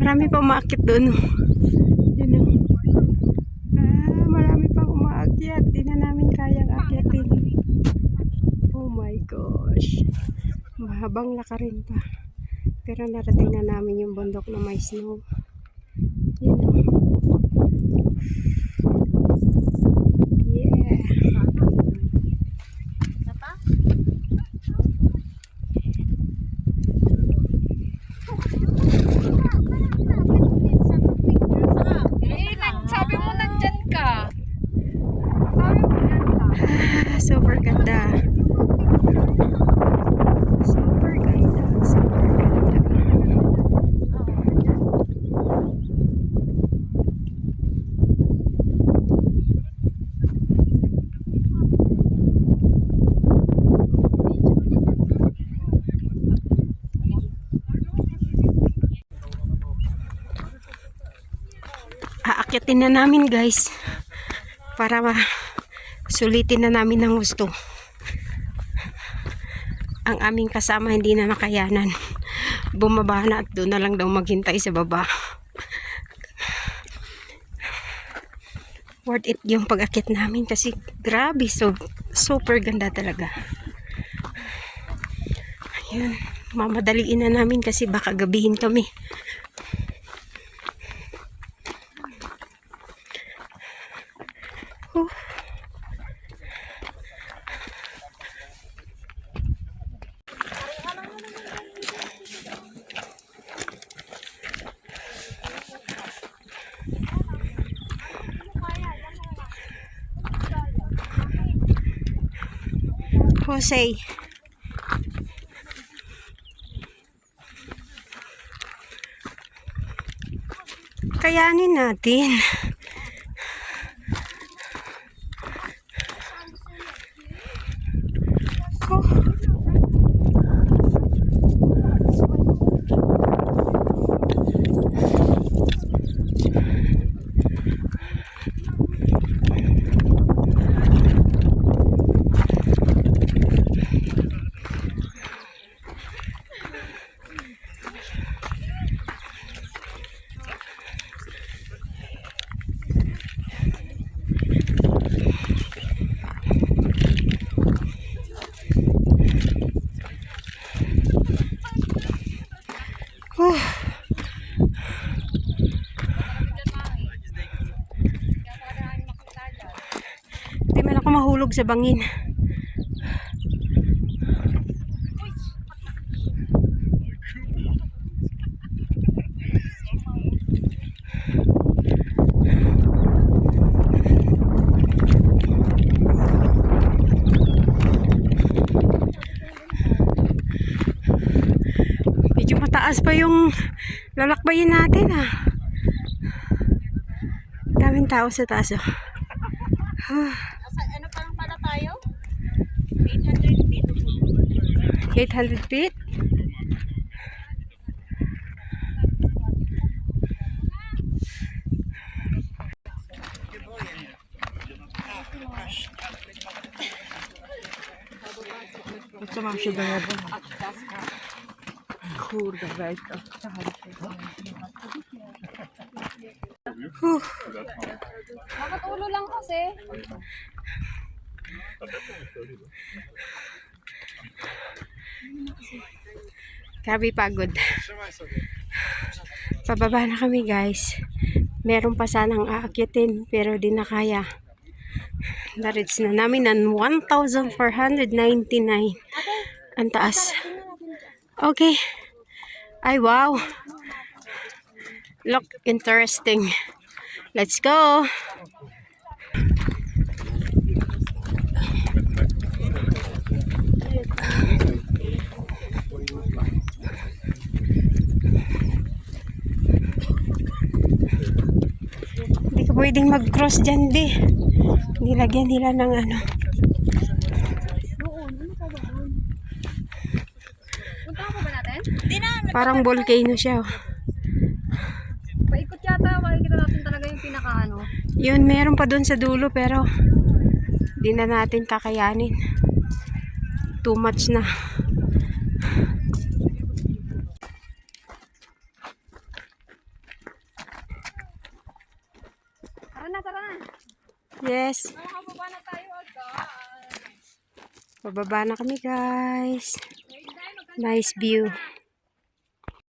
Marami pa umaakit doon. Yun o. Marami pa umaakyat. Di na namin kayang akyatin. Oh my gosh. Mahabang lakarin pa. Pero narating na namin yung bundok na may snow. Yun o. Yeah. Sabi mo nandyan ka. Super ganda. Super ganda. Super ganda. Aakyatin na namin guys para sulitin na namin ng gusto. Ang aming kasama hindi na nakayanan, bumaba na at doon na lang daw maghintay sa baba. Worth it yung pag-akyat namin kasi grabe, super ganda talaga. Ayun, mamadaliin na namin kasi baka gabihin kami. Jose, kayanin natin. Oh. Di man ako mahulog sa bangin. Medyo mataas pa yung lalakbayin natin ah. Daming tao sa taas oh. Ano pa lang pala tayo? 800 feet. 800 feet? Co mam się denerwować? Kurde, weź to. Makatulo lang kasi. Grabe pagod. Pababa na kami guys. Meron pa sanang aakyatin pero di na kaya. Na-reach na namin ng 1,499. Ang taas. Okay. Ay wow. Look interesting. Let's go. Hindi ka pwedeng mag-cross dyan, di. Nilagyan nila ng ano. Punta ka ba natin? Parang volcano siya. Paikot yata, makikita natin talaga yung pinaka-ano. Yun, meron pa doon sa dulo pero di na natin kakayanin. Too much na. Tara na. Yes. Makakababa na tayo agad. Pababa na kami guys. Nice view.